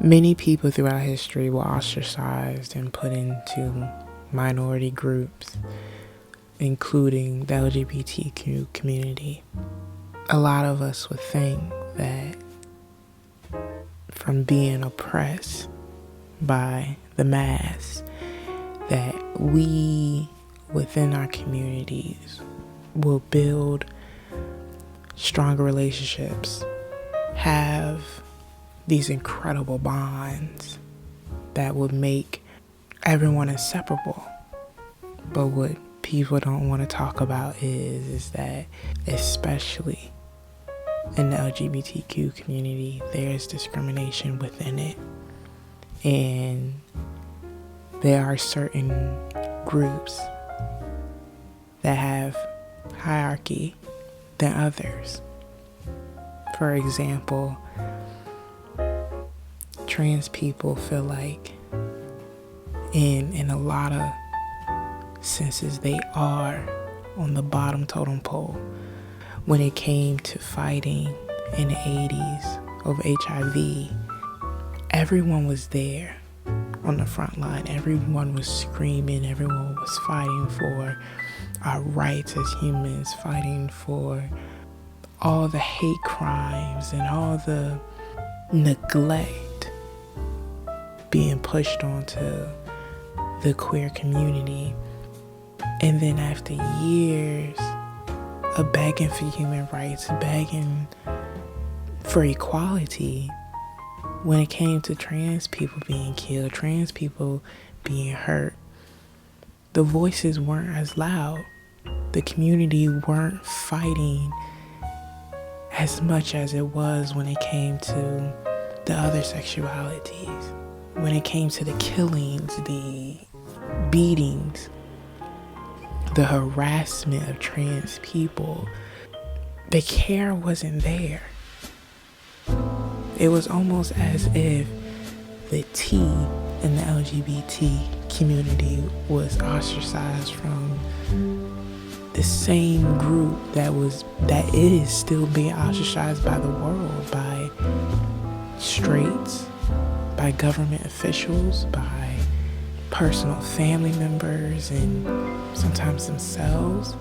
Many people throughout history were ostracized and put into minority groups, including the Lgbtq community. A lot of us would think that from being oppressed by the mass, that we within our communities will build stronger relationships, have these incredible bonds that would make everyone inseparable. But what people don't want to talk about is that, especially in the LGBTQ community, there's discrimination within it. And there are certain groups that have hierarchy than others. For example, trans people feel like in a lot of senses they are on the bottom totem pole. When it came to fighting in the 80s over HIV, everyone was there on the front line. Everyone was screaming, everyone was fighting for our rights as humans, fighting for all the hate crimes and all the neglect being pushed onto the queer community. And then after years of begging for human rights, begging for equality, when it came to trans people being killed, trans people being hurt, the voices weren't as loud. The community weren't fighting as much as it was when it came to the other sexualities. When it came to the killings, the beatings, the harassment of trans people, the care wasn't there. It was almost as if the T in the LGBT community was ostracized from the same group that is still being ostracized by the world, by straights, by government officials, by personal family members, and sometimes themselves.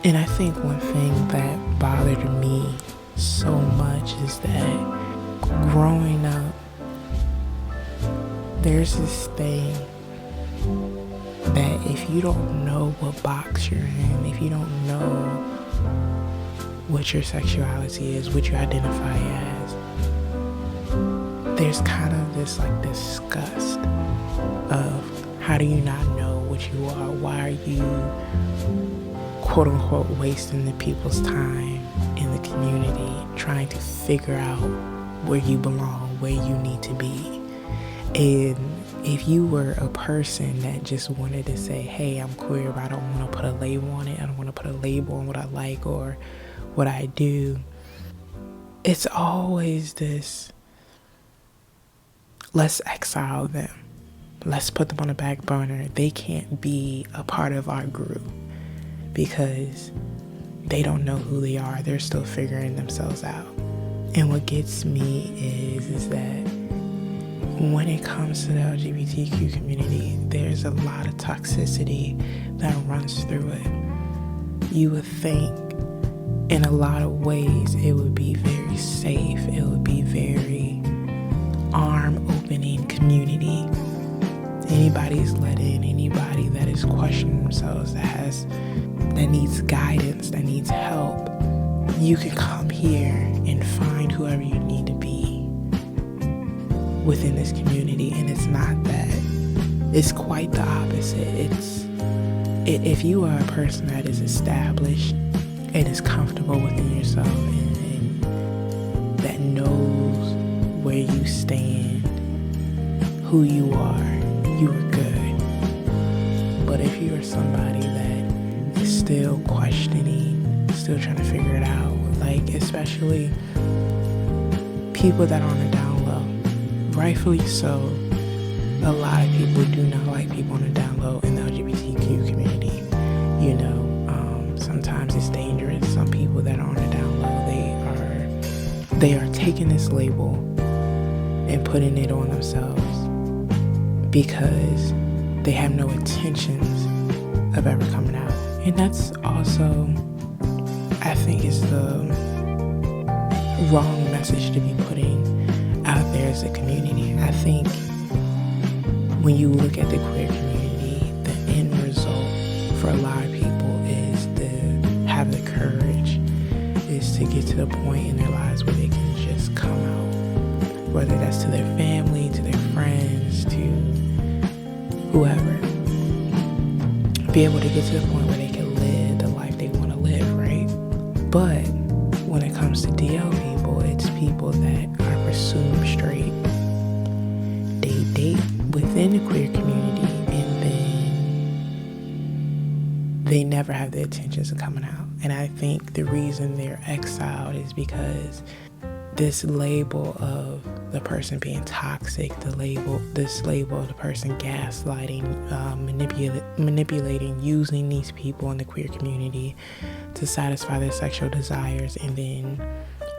And I think one thing that bothered me so much is that growing up, there's this thing that if you don't know what box you're in, if you don't know what your sexuality is, what you identify as, there's kind of this disgust of how do you not know what you are? Why are you quote unquote wasting the people's time in the community trying to figure out where you belong, where you need to be? And if you were a person that just wanted to say, hey, I'm queer, but I don't want to put a label on it, I don't want to put a label on what I like or what I do, it's always this, let's exile them. Let's put them on the back burner. They can't be a part of our group because they don't know who they are. They're still figuring themselves out. And what gets me is that when it comes to the LGBTQ community, there's a lot of toxicity that runs through it. You would think in a lot of ways it would be very safe. It would be very arm-opening community. Anybody's let in, anybody that is questioning themselves, that needs guidance, that needs help, you can come here and find whoever you need to be within this community. And it's not that. It's quite the opposite. If you are a person that is established and is comfortable within yourself and that knows where you stand, who you are good. But if you are somebody that is still questioning, still trying to figure it out, especially people that are on the down low, rightfully so, a lot of people do not like people on the down low in the LGBTQ community. Sometimes it's dangerous. Some people that are on the down low, they are taking this label and putting it on themselves because they have no intentions of ever coming out. And that's also, I think, is the wrong message to be putting out there as a community. I think when you look at the queer community, the end result for a lot of people is to have the courage, is to get to the point in their lives where they can just come out, whether that's to their family, to their friends, to whoever. Be able to get to the point where they can live the life they want to live, right? But when it comes to DL people, it's people that are presumed straight. They date within the queer community and then they never have the intentions of coming out. And I think the reason they're exiled is because this label of the person being toxic, this label of the person gaslighting, manipulating, using these people in the queer community to satisfy their sexual desires, and then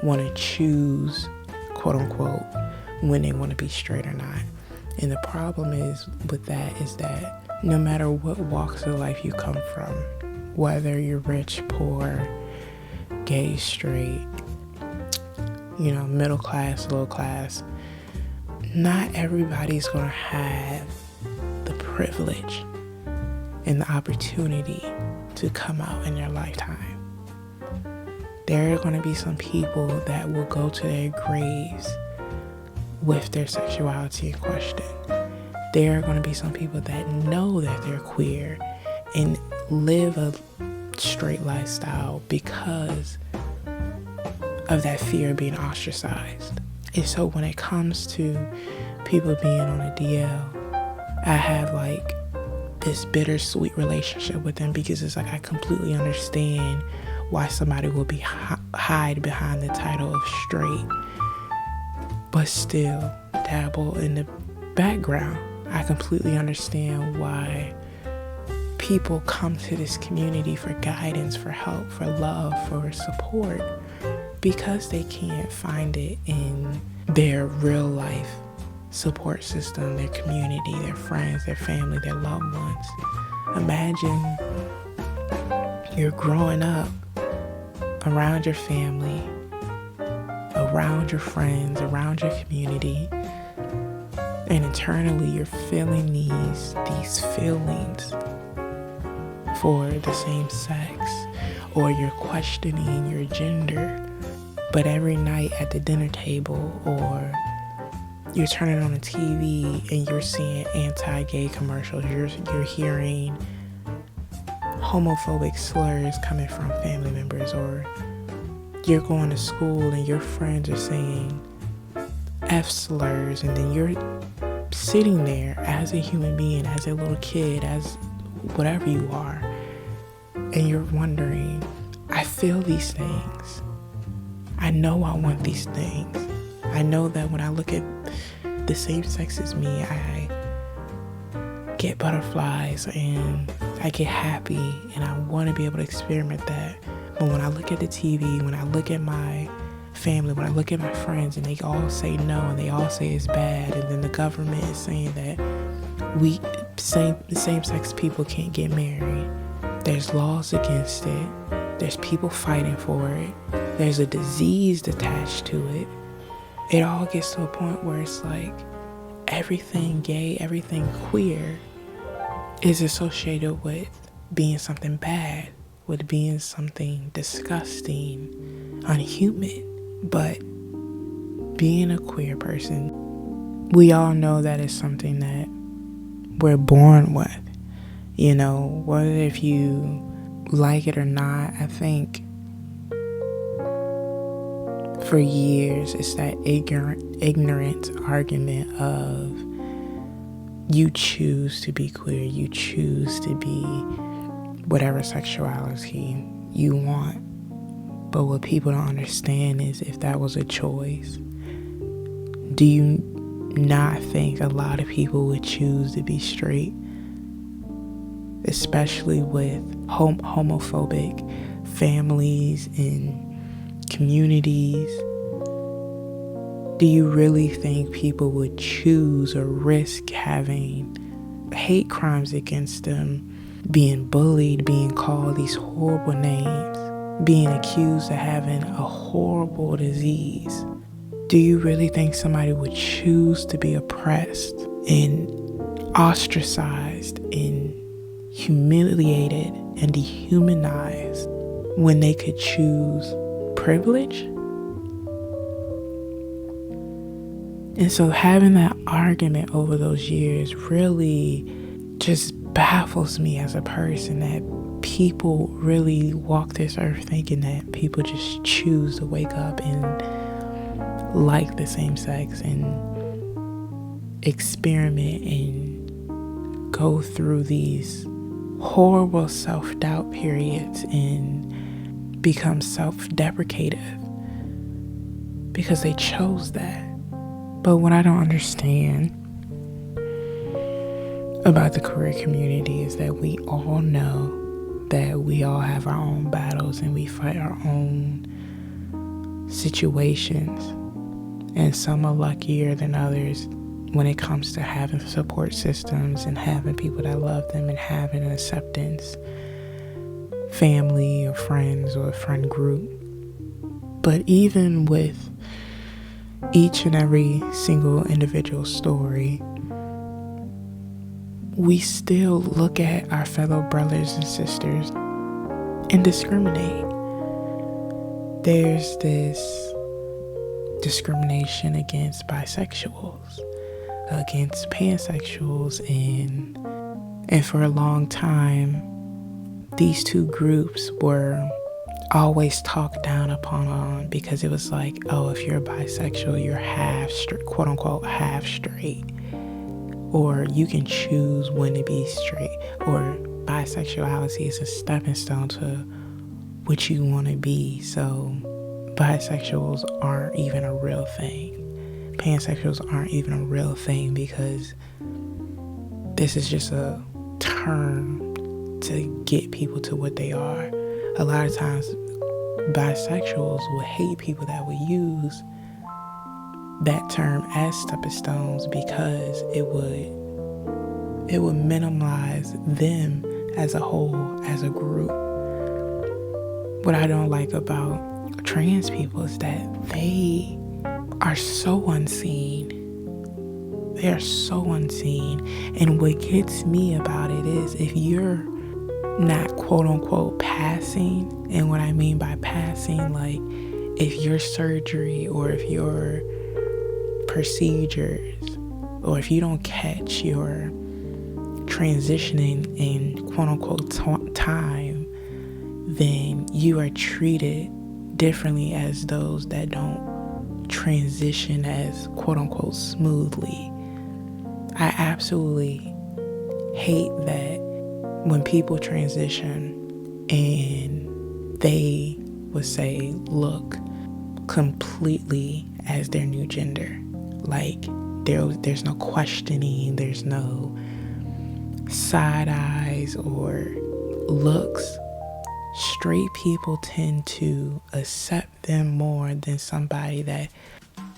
want to choose, quote unquote, when they want to be straight or not. And the problem is with that is that no matter what walks of life you come from, whether you're rich, poor, gay, straight, middle class, low class, not everybody's going to have the privilege and the opportunity to come out in their lifetime. There are going to be some people that will go to their graves with their sexuality in question. There are going to be some people that know that they're queer and live a straight lifestyle because of that fear of being ostracized. And so when it comes to people being on a DL, I have like this bittersweet relationship with them because it's like I completely understand why somebody will be hide behind the title of straight, but still dabble in the background. I completely understand why people come to this community for guidance, for help, for love, for support, because they can't find it in their real life support system, their community, their friends, their family, their loved ones. Imagine you're growing up around your family, around your friends, around your community, and internally you're feeling these feelings for the same sex, or you're questioning your gender. But every night at the dinner table, or you're turning on the TV and you're seeing anti-gay commercials, you're hearing homophobic slurs coming from family members, or you're going to school and your friends are saying F slurs, and then you're sitting there as a human being, as a little kid, as whatever you are, and you're wondering, I feel these things. I know I want these things. I know that when I look at the same sex as me, I get butterflies and I get happy and I want to be able to experiment that. But when I look at the TV, when I look at my family, when I look at my friends and they all say no and they all say it's bad, and then the government is saying that same-sex people can't get married. There's laws against it. There's people fighting for it. There's a disease attached to it. It all gets to a point where it's like everything gay, everything queer is associated with being something bad, with being something disgusting, unhuman. But being a queer person, we all know that it's something that we're born with. Whether if you like it or not, I think for years it's that ignorant argument of you choose to be queer, you choose to be whatever sexuality you want. But what people don't understand is if that was a choice, do you not think a lot of people would choose to be straight? Especially with homophobic families and communities. Do you really think people would choose or risk having hate crimes against them, being bullied, being called these horrible names, being accused of having a horrible disease? Do you really think somebody would choose to be oppressed and ostracized and humiliated and dehumanized when they could choose privilege? And so having that argument over those years really just baffles me as a person, that people really walk this earth thinking that people just choose to wake up and like the same sex and experiment and go through these horrible self-doubt periods and become self-deprecative because they chose that. But what I don't understand about the queer community is that we all know that we all have our own battles and we fight our own situations. And some are luckier than others when it comes to having support systems and having people that love them and having an acceptance, family or friends or a friend group. But even with each and every single individual story, we still look at our fellow brothers and sisters and discriminate. There's this discrimination against bisexuals, against pansexuals, and for a long time, these two groups were always talked down upon because it was like, oh, if you're bisexual, you're half straight, quote unquote, half straight, or you can choose when to be straight, or bisexuality is a stepping stone to what you want to be. So bisexuals aren't even a real thing. Pansexuals aren't even a real thing because this is just a term to get people to what they are. A lot of times, bisexuals will hate people that will use that term as stepping stones because it would minimize them as a whole, as a group. What I don't like about trans people is that they are so unseen. They are so unseen. And what gets me about it is if you're not quote unquote passing, and what I mean by passing, like if your surgery or if your procedures or if you don't catch your transitioning in quote unquote time, then you are treated differently as those that don't transition as quote unquote smoothly. I absolutely hate that when people transition and they would say, look completely as their new gender. Like there's no questioning, there's no side eyes or looks. Straight people tend to accept them more than somebody that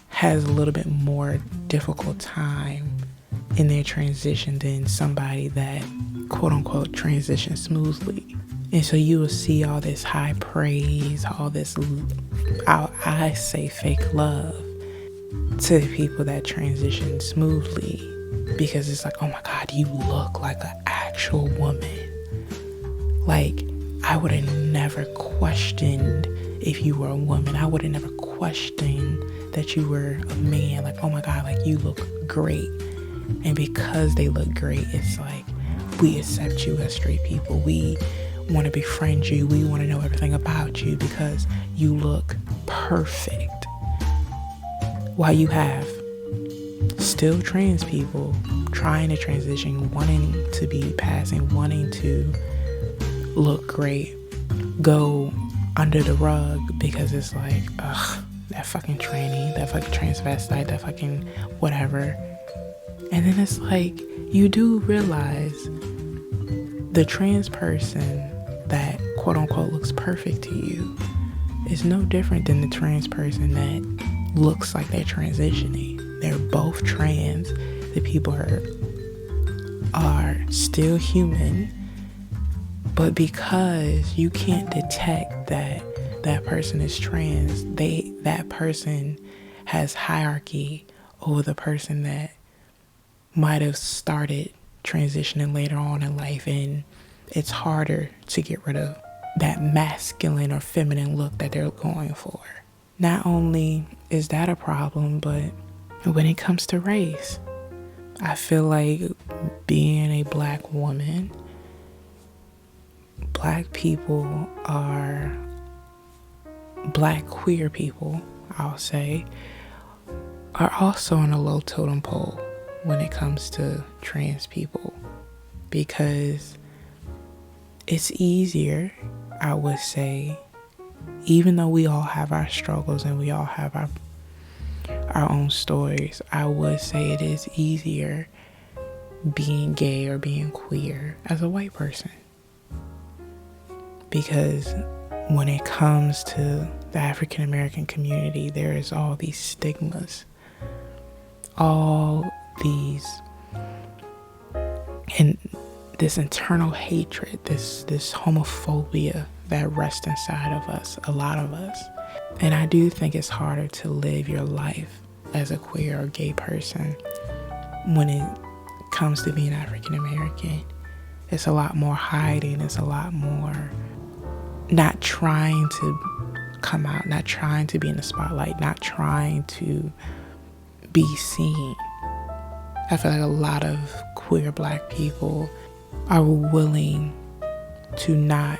has a little bit more difficult time in their transition than somebody that quote unquote transition smoothly. And so you will see all this high praise, all this, I say fake love to the people that transition smoothly, because it's like, oh my God, you look like an actual woman. Like, I would have never questioned if you were a woman. I would have never questioned that you were a man. Like, oh my God, like you look great. And because they look great, it's like, we accept you as straight people. We want to befriend you. We want to know everything about you because you look perfect. While you have still trans people trying to transition, wanting to be passing, wanting to look great, go under the rug because it's like, ugh, that fucking tranny, that fucking transvestite, that fucking whatever. And then it's like, you do realize the trans person that quote unquote looks perfect to you is no different than the trans person that looks like they're transitioning. They're both trans. The people are still human, but because you can't detect that person is trans, that person has hierarchy over the person that might have started transitioning later on in life, and it's harder to get rid of that masculine or feminine look that they're going for. Not only is that a problem, but when it comes to race, I feel like being a black woman, black people are, black queer people, I'll say, are also on a low totem pole when it comes to trans people, because it's easier, I would say, even though we all have our struggles and we all have our own stories, I would say it is easier being gay or being queer as a white person. Because when it comes to the African American community, there is all these stigmas, all these, and this internal hatred, this homophobia that rests inside of us, a lot of us. And I do think it's harder to live your life as a queer or gay person when it comes to being African American. It's a lot more hiding, it's a lot more not trying to come out, not trying to be in the spotlight, not trying to be seen. I feel like a lot of queer black people are willing to not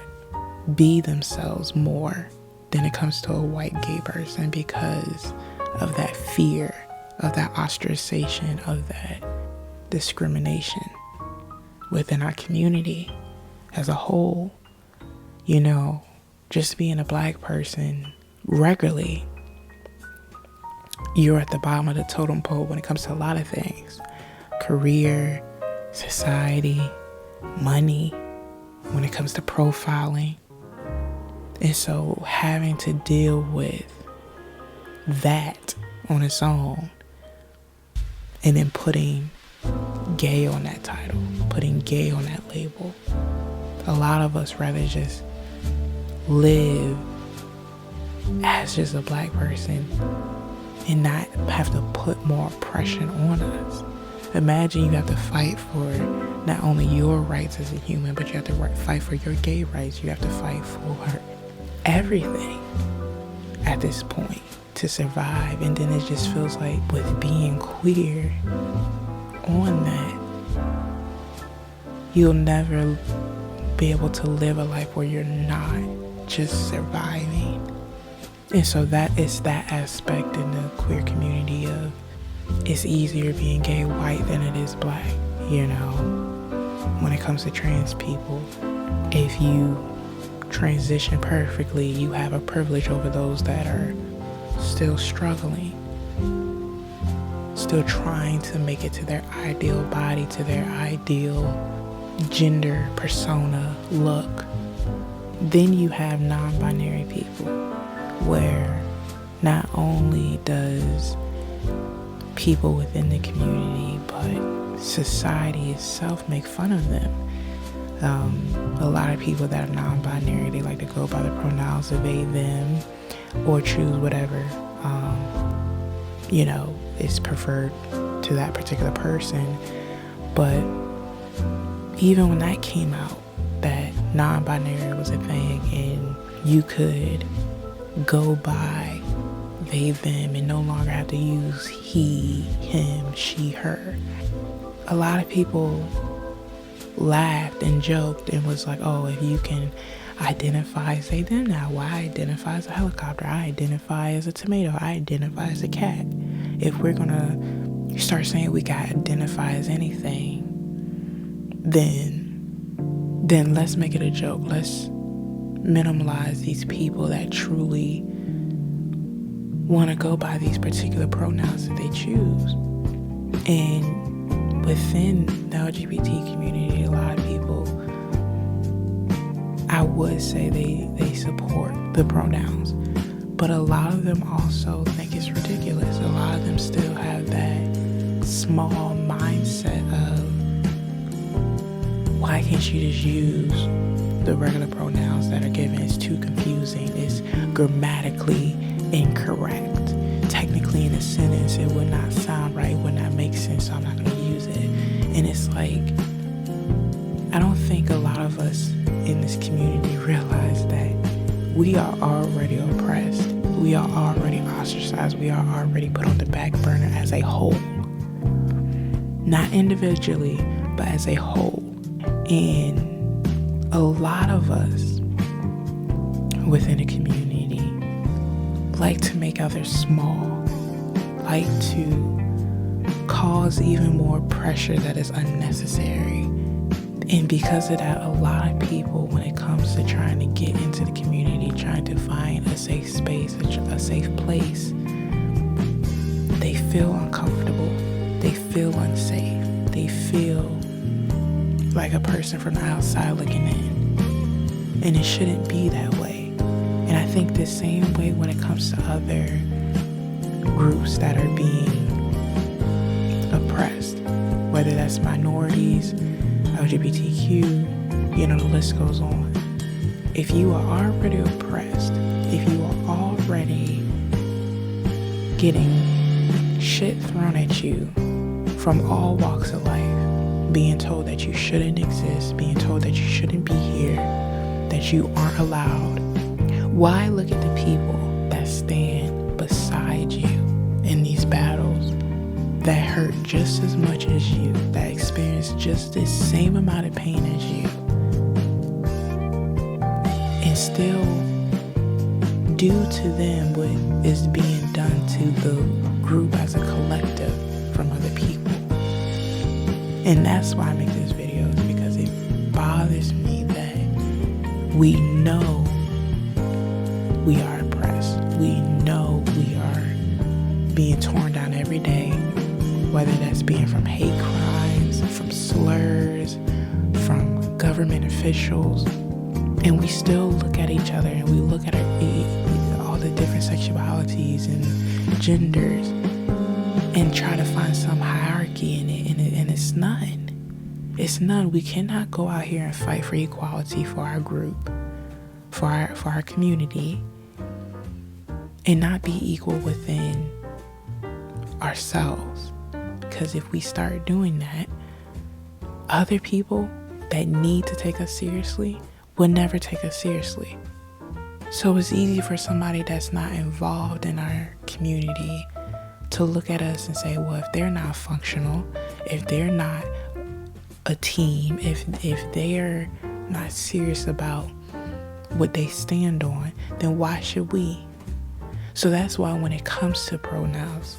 be themselves more than it comes to a white gay person because of that fear, of that ostracization, of that discrimination within our community as a whole. You know, just being a black person regularly, you're at the bottom of the totem pole when it comes to a lot of things. Career, society, money, when it comes to profiling. And so having to deal with that on its own, and then putting gay on that title, putting gay on that label. A lot of us rather just live as just a black person and not have to put more oppression on us. Imagine you have to fight for not only your rights as a human, but you have to fight for your gay rights. You have to fight for everything at this point to survive. And then it just feels like with being queer on that, you'll never be able to live a life where you're not just surviving. And so that is that aspect in the queer community of it's easier being gay white than it is black. You know, when it comes to trans people, if you transition perfectly, you have a privilege over those that are still struggling, still trying to make it to their ideal body, to their ideal gender, persona, look. Then you have non-binary people, where not only does people within the community, but society itself make fun of them. A lot of people that are non-binary, they like to go by the pronouns of they, them, or choose whatever, is preferred to that particular person. But even when that came out, that non-binary was a thing, and you could go by they, them, and no longer have to use he, him, she, her. A lot of people laughed and joked and was like, oh, if you can identify as they, them now, why I identify as a helicopter? I identify as a tomato. I identify as a cat. If we're gonna start saying we gotta identify as anything, then let's make it a joke. Let's minimize these people that truly want to go by these particular pronouns that they choose. And within the LGBT community, a lot of people, I would say they support the pronouns, But a lot of them also think it's ridiculous. A lot of them still have that small mindset of, why can't you just use the regular pronouns that are given? It's too confusing. It's grammatically incorrect. Technically in a sentence, it would not sound right, would not make sense, so I'm not going to use it. And it's like, I don't think a lot of us in this community realize that we are already oppressed. We are already ostracized. We are already put on the back burner as a whole. Not individually, but as a whole. And a lot of us within a community like to make others small, like to cause even more pressure that is unnecessary. And because of that, a lot of people, when it comes to trying to get into the community, trying to find a safe space, a safe place, they feel uncomfortable. They feel unsafe. They feel like a person from the outside looking in. And it shouldn't be that way. And I think the same way when it comes to other groups that are being oppressed, whether that's minorities, LGBTQ, the list goes on. If you are already oppressed, if you are already getting shit thrown at you from all walks of life, being told that you shouldn't exist, being told that you shouldn't be here, that you aren't allowed, why look at the people that stand beside you in these battles, that hurt just as much as you, that experience just the same amount of pain as you, and still do to them what is being done to the group as a collective from other people? And that's why I make this video, is because it bothers me that we know we are oppressed. We know we are being torn down every day, whether that's being from hate crimes, from slurs, from government officials. And we still look at each other and we look at all the different sexualities and genders and try to find some hierarchy in it, and it's none. It's none. We cannot go out here and fight for equality for our group, for our community, and not be equal within ourselves. Because if we start doing that, other people that need to take us seriously will never take us seriously. So it's easy for somebody that's not involved in our community to look at us and say, well, if they're not functional, if they're not a team, if they're not serious about what they stand on, then why should we? So that's why when it comes to pronouns,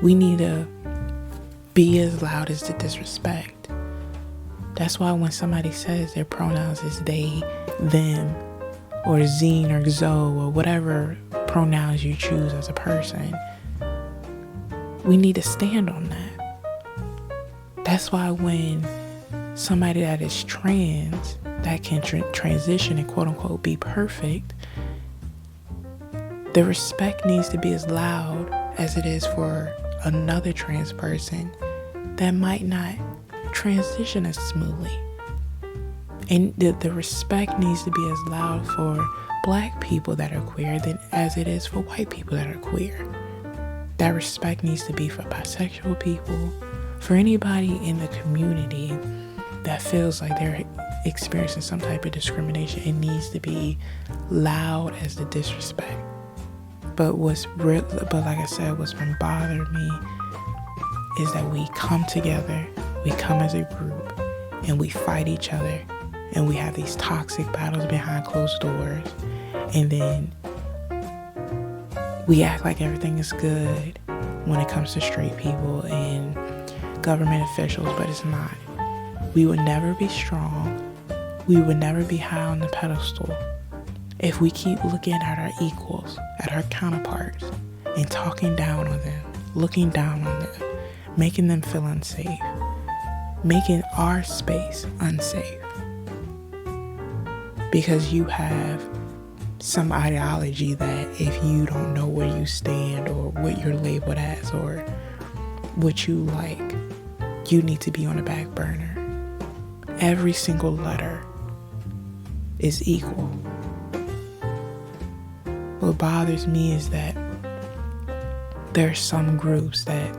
we need to be as loud as the disrespect. That's why when somebody says their pronouns is they, them, or zine or zo, or whatever pronouns you choose as a person, we need to stand on that. That's why when somebody that is trans, that can transition and quote unquote be perfect, the respect needs to be as loud as it is for another trans person that might not transition as smoothly. And the respect needs to be as loud for Black people that are queer than as it is for white people that are queer. That respect needs to be for bisexual people, for anybody in the community that feels like they're experiencing some type of discrimination. It needs to be loud as the disrespect. But like I said, what's been bothering me is that we come together, we come as a group, and we fight each other, and we have these toxic battles behind closed doors, and then we act like everything is good when it comes to straight people and government officials, but it's not. We would never be strong. We would never be high on the pedestal if we keep looking at our equals, at our counterparts, and talking down on them, looking down on them, making them feel unsafe, making our space unsafe. Because you have some ideology that if you don't know where you stand or what you're labeled as or what you like, you need to be on the back burner. Every single letter is equal. What bothers me is that there are some groups that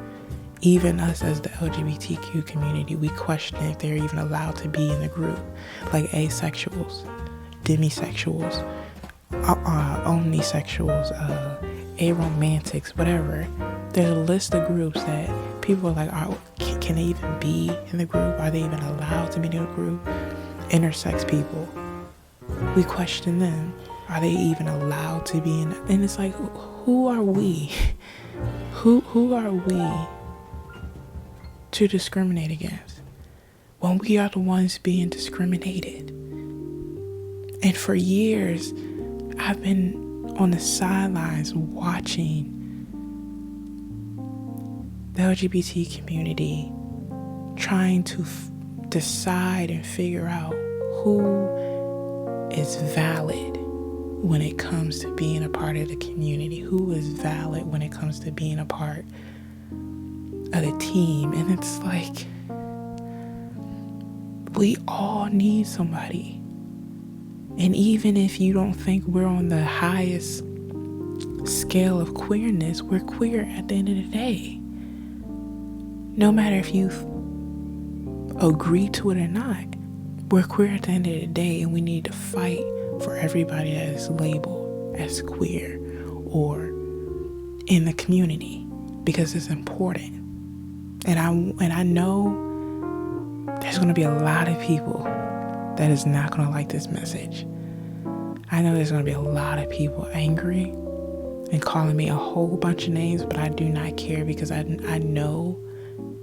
even us as the LGBTQ community, we question if they're even allowed to be in the group, like asexuals, demisexuals, omnisexuals, aromantics, whatever. There's a list of groups that people are like, can they even be in the group? Are they even allowed to be in the group? Intersex people, we question them. Are they even allowed to be in? And it's like, who are we? Who are we to discriminate against when we are the ones being discriminated? And for years, I've been on the sidelines watching the LGBT community trying to decide and figure out who is valid when it comes to being a part of the community, who is valid when it comes to being a part of the team. And it's like, we all need somebody. And even if you don't think we're on the highest scale of queerness, we're queer at the end of the day. No matter if you agree to it or not, we're queer at the end of the day, and we need to fight for everybody that is labeled as queer or in the community, because it's important. And I know there's going to be a lot of people that is not going to like this message. I know there's going to be a lot of people angry and calling me a whole bunch of names, but I do not care, because I know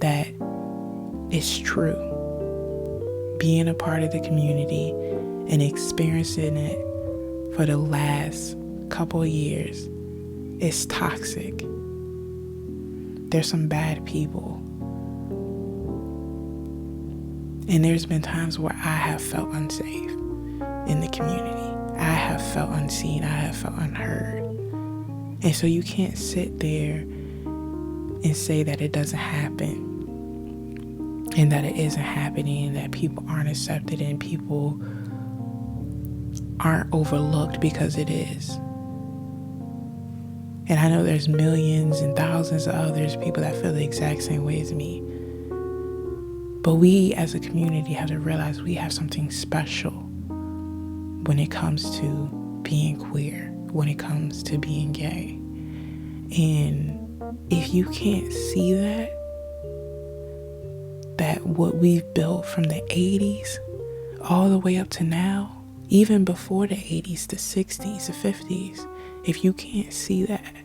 that it's true. Being a part of the community and experiencing it for the last couple of years is toxic. There's some bad people. And there's been times where I have felt unsafe in the community. I have felt unseen. I have felt unheard. And so you can't sit there and say that it doesn't happen, and that it isn't happening, and that people aren't accepted and people aren't overlooked, because it is. And I know there's millions and thousands of others, people that feel the exact same way as me. But we as a community have to realize we have something special when it comes to being queer, when it comes to being gay. And if you can't see that what we've built from the 80s all the way up to now, even before the 80s, the 60s, the 50s, if you can't see that,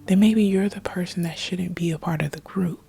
then maybe you're the person that shouldn't be a part of the group.